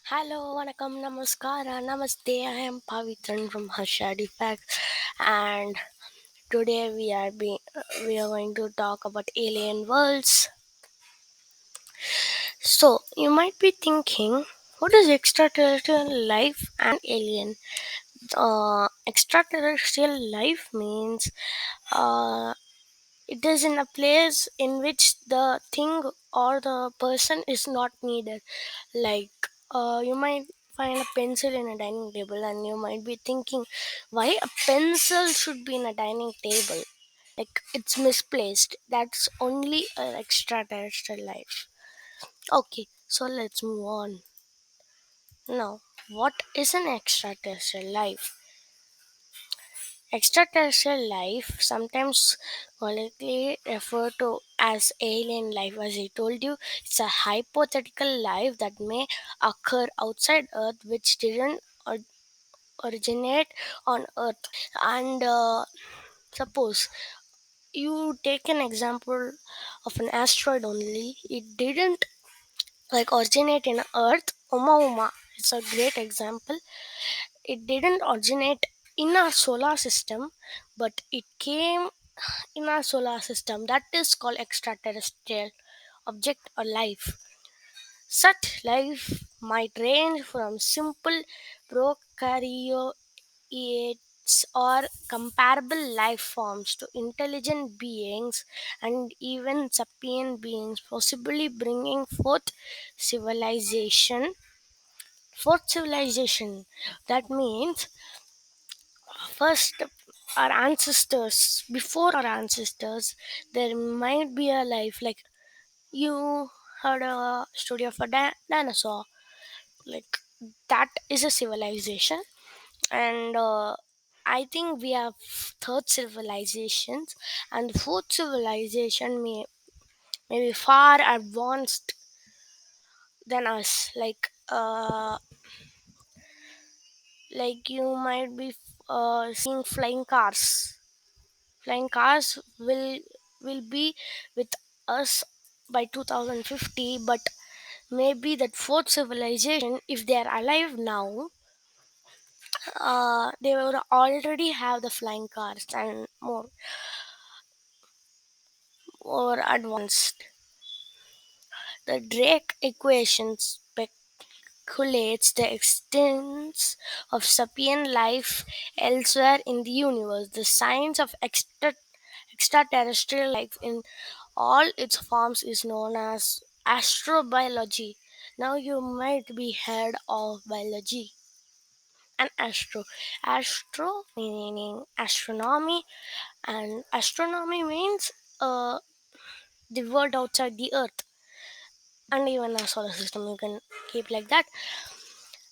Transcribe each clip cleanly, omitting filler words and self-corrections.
Hello, vanakkam, namaskara, namaste. I am Pavithran from Harsha and today we are going to talk about alien worlds. So you might be thinking, what is extraterrestrial life and alien? Extraterrestrial life means uh, it is in a place in which the thing or the person is not needed. Like you might find a pencil in a dining table, and you might be thinking, why a pencil should be in a dining table? Like it's misplaced. That's only an extraterrestrial life. Okay, so let's move on. Now, what is an extraterrestrial life? Extraterrestrial life, sometimes colloquially referred to as alien life, as I told you, it's a hypothetical life that may occur outside Earth which didn't or- originate on Earth. And suppose you take an example of an asteroid only, it didn't like originate in Earth. Uma, it's a great example. It didn't originate in our solar system, but it came in our solar system. That is called extraterrestrial object or life. Such life might range from simple prokaryotes or comparable life forms to intelligent beings and even sapient beings, possibly bringing civilization. Fourth civilization. That means first our ancestors, before our ancestors, there might be a life like you heard a story of a dinosaur, like that is a civilization. And I think we have third civilizations, and the fourth civilization may be far advanced than us, like you might be seeing flying cars will be with us by 2050, but maybe that fourth civilization, if they are alive now, they would already have the flying cars and more advanced. The Drake equation speculates the existence of sapient life elsewhere in the universe. The science of extraterrestrial life in all its forms is known as astrobiology. Now you might be heard of biology and astro. Astro meaning astronomy, and astronomy means uh, the world outside the earth and even our solar system. You can keep like that.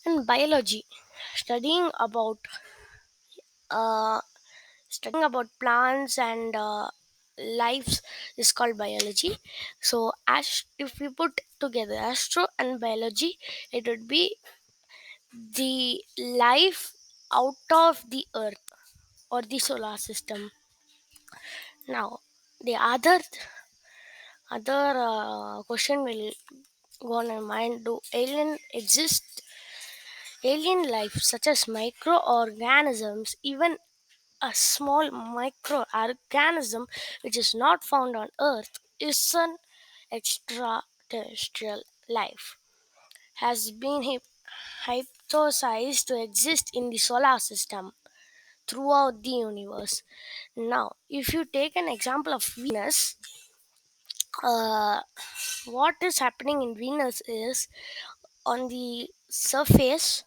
And biology, studying about uh, studying about plants and lives is called biology. So as if we put together astro and biology, it would be the life out of the earth or the solar system. Now the other question will go on my mind: do alien life such as microorganisms, even a small microorganism which is not found on Earth, is an extraterrestrial life, has been hypothesized to exist in the solar system throughout the universe. Now, if you take an example of Venus, uh, what is happening in Venus is on the surface,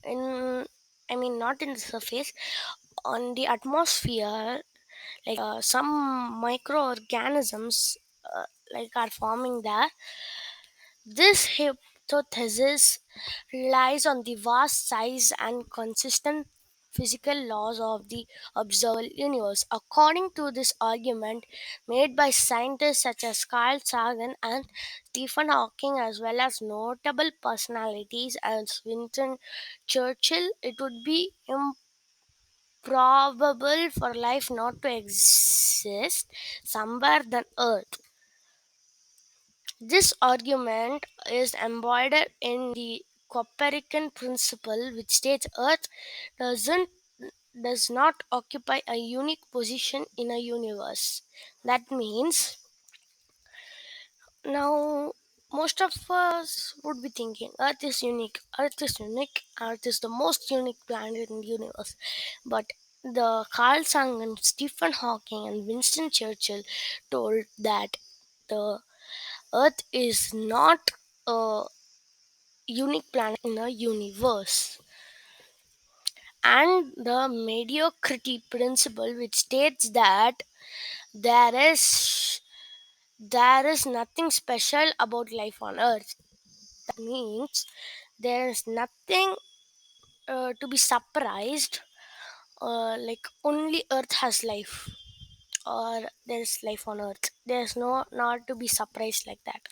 in I mean, not in the surface, on the atmosphere, some microorganisms are forming there. This hypothesis relies on the vast size and consistent physical laws of the observable universe. According to this argument, made by scientists such as Carl Sagan and Stephen Hawking, as well as notable personalities as Winston Churchill, it would be improbable for life not to exist somewhere than Earth. This argument is embodied in the Copernican principle, which states Earth doesn't does not occupy a unique position in a universe. That means now most of us would be thinking Earth is unique, Earth is unique, Earth is the most unique planet in the universe. But the Carl Sagan, Stephen Hawking, and Winston Churchill told that the Earth is not a unique planet in a universe. And the mediocrity principle, which states that there is there is nothing special about life on Earth. That means there is nothing to be surprised. Like only Earth has life, or there is life on Earth. There's no not to be surprised like that.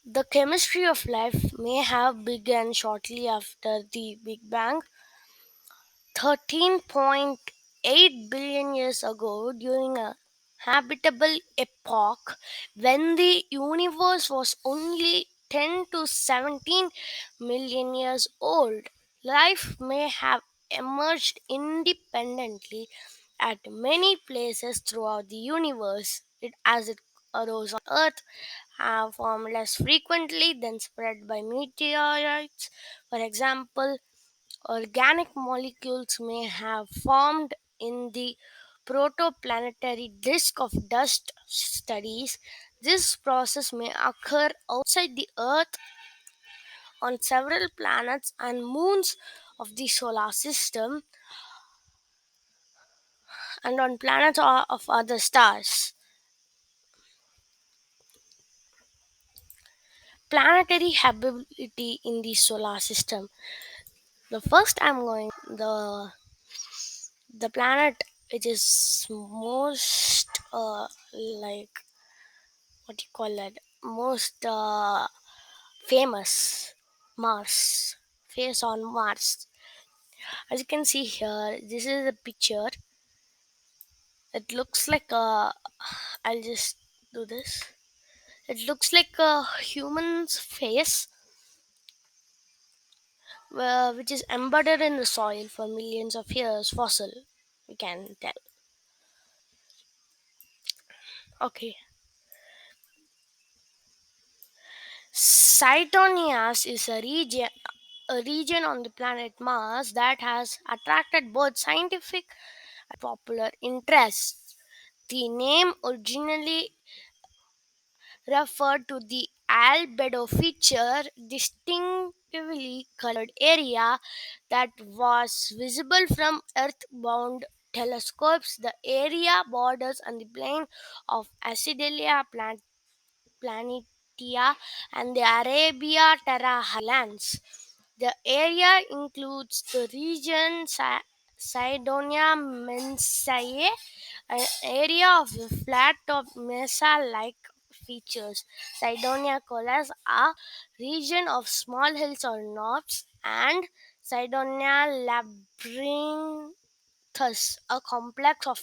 The chemistry of life may have begun shortly after the Big Bang, 13.8 billion years ago, during a habitable epoch when the universe was only 10 to 17 million years old. Life may have emerged independently at many places throughout the universe. As it arose on Earth, have formed less frequently than spread by meteorites. For example, organic molecules may have formed in the protoplanetary disk of dust studies. This process may occur outside the Earth on several planets and moons of the solar system and on planets of other stars. Planetary habitability in the solar system. The first I'm going the planet which is most like what do you call that, most famous, Mars. Face on Mars. As you can see here, this is a picture. It looks like a, I'll just do this. It looks like a human's face, which is embedded in the soil for millions of years, fossil, we can tell. Okay. Cytonias is a region on the planet Mars that has attracted both scientific and popular interest. The name originally referred to the albedo feature, distinctively colored area that was visible from earthbound telescopes. The area borders on the plane of Acidalia Planitia and the Arabia Terra Highlands. The area includes the region Cydonia Mensae, an area of flat top mesa like features. Cydonia Colas, a region of small hills or knobs, and Cydonia Labyrinthus, a complex of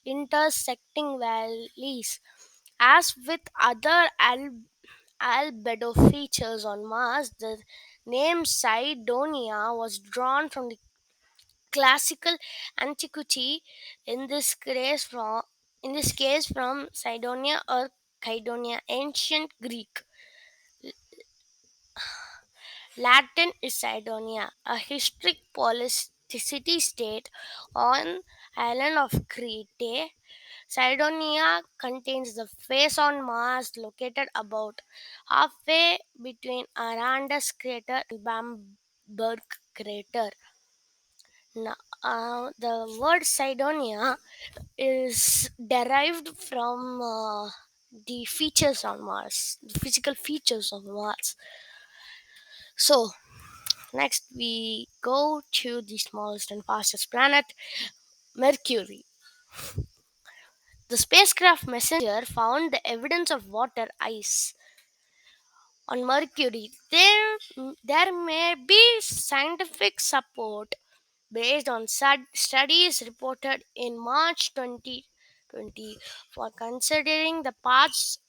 intersecting valleys. As with other albedo features on Mars, the name Cydonia was drawn from the classical antiquity, in this case from Cydonia or Kydonia, ancient Greek. Latin is Cydonia, a historic polis city state on island of Crete. Cydonia contains the face on Mars, located about halfway between Arandus crater and Bamberg crater. Now, the word Cydonia is derived from the features on Mars, the physical features of Mars. So, next we go to the smallest and fastest planet, Mercury. The spacecraft Messenger found the evidence of water ice on Mercury. There may be scientific support based on studies reported in March 2020 for considering the paths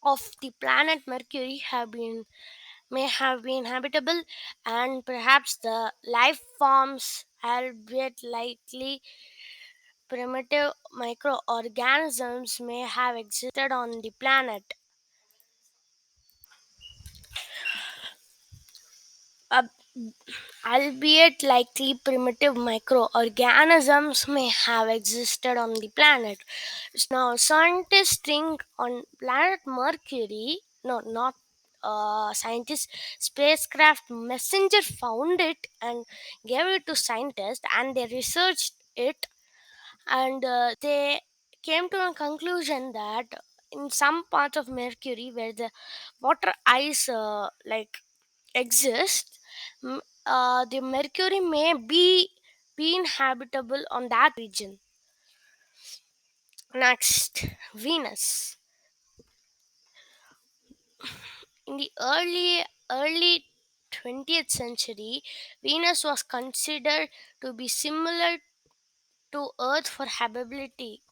of the planet Mercury have been may have been habitable, and perhaps the life forms, albeit likely primitive microorganisms, may have existed on the planet. Uh, Albeit likely primitive microorganisms may have existed on the planet. Now, scientists think on planet Mercury, no, not scientists, spacecraft messenger found it and gave it to scientists, and they researched it, and they came to a conclusion that in some parts of Mercury where the water ice exists, the Mercury may be inhabitable on that region. Next, Venus. In the early 20th century, Venus was considered to be similar to Earth for habitability.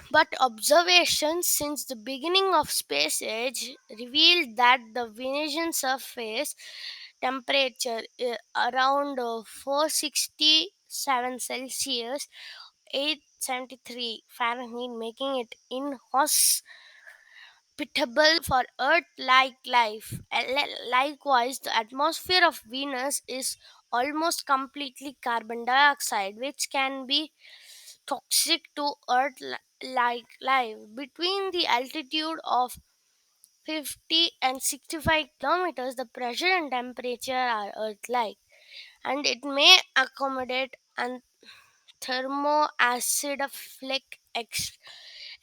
But observations since the beginning of space age revealed that the Venusian surface temperature around 467 Celsius, 873 Fahrenheit, making it inhospitable for Earth-like life. Likewise, the atmosphere of Venus is almost completely carbon dioxide, which can be toxic to Earth-like life. Between the altitude of 50 and 65 kilometers, the pressure and temperature are Earth-like, and it may accommodate an thermoacidophilic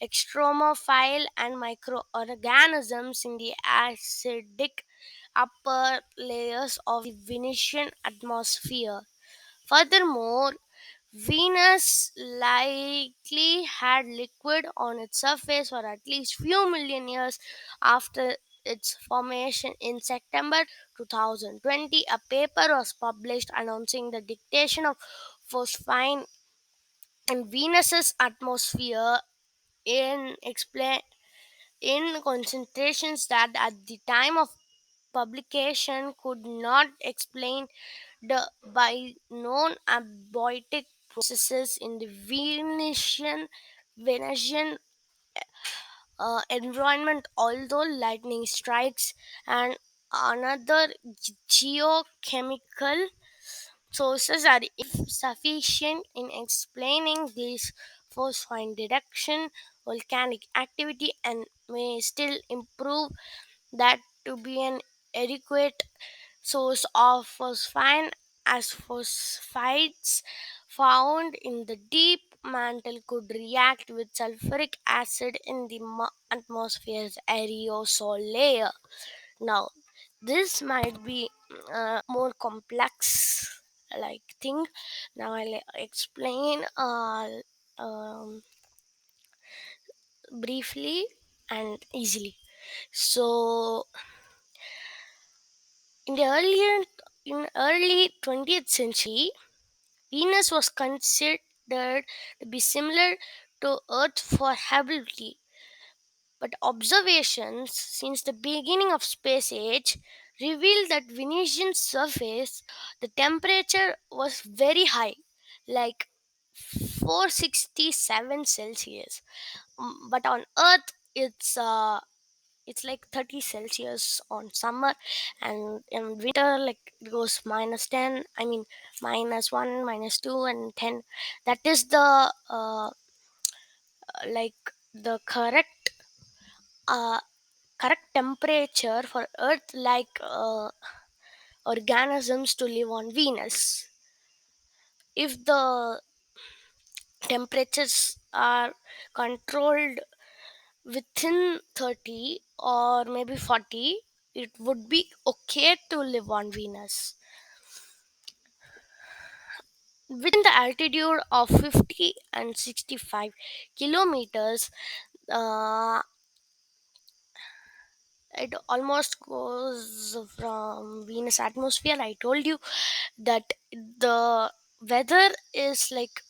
extremophile and microorganisms in the acidic upper layers of the Venusian atmosphere. Furthermore, Venus likely had liquid on its surface for at least few million years after its formation. In September 2020, a paper was published announcing the detection of phosphine in Venus's atmosphere in in concentrations that at the time of publication could not explain by known abiotic processes in the Venusian environment, although lightning strikes and another geochemical sources are insufficient in explaining this phosphine detection, volcanic activity, and may still improve that to be an adequate source of phosphine, as phosphites found in the deep mantle could react with sulfuric acid in the atmosphere's aerosol layer. Now, this might be more complex like thing. Now I'll explain briefly and easily. So, in the early 20th century, Venus was considered to be similar to Earth for habitability, but observations since the beginning of space age revealed that Venusian surface the temperature was very high, like 467 Celsius. But on Earth it's like 30 Celsius on summer, and in winter like it goes -10, I mean -1, -2, and 10. That is the like the uh, correct temperature for Earth like organisms to live on Venus. If the temperatures are controlled within 30 or maybe 40, it would be okay to live on Venus. Within the altitude of 50 and 65 kilometers, uh, it almost goes from Venus atmosphere. I told you that the weather is like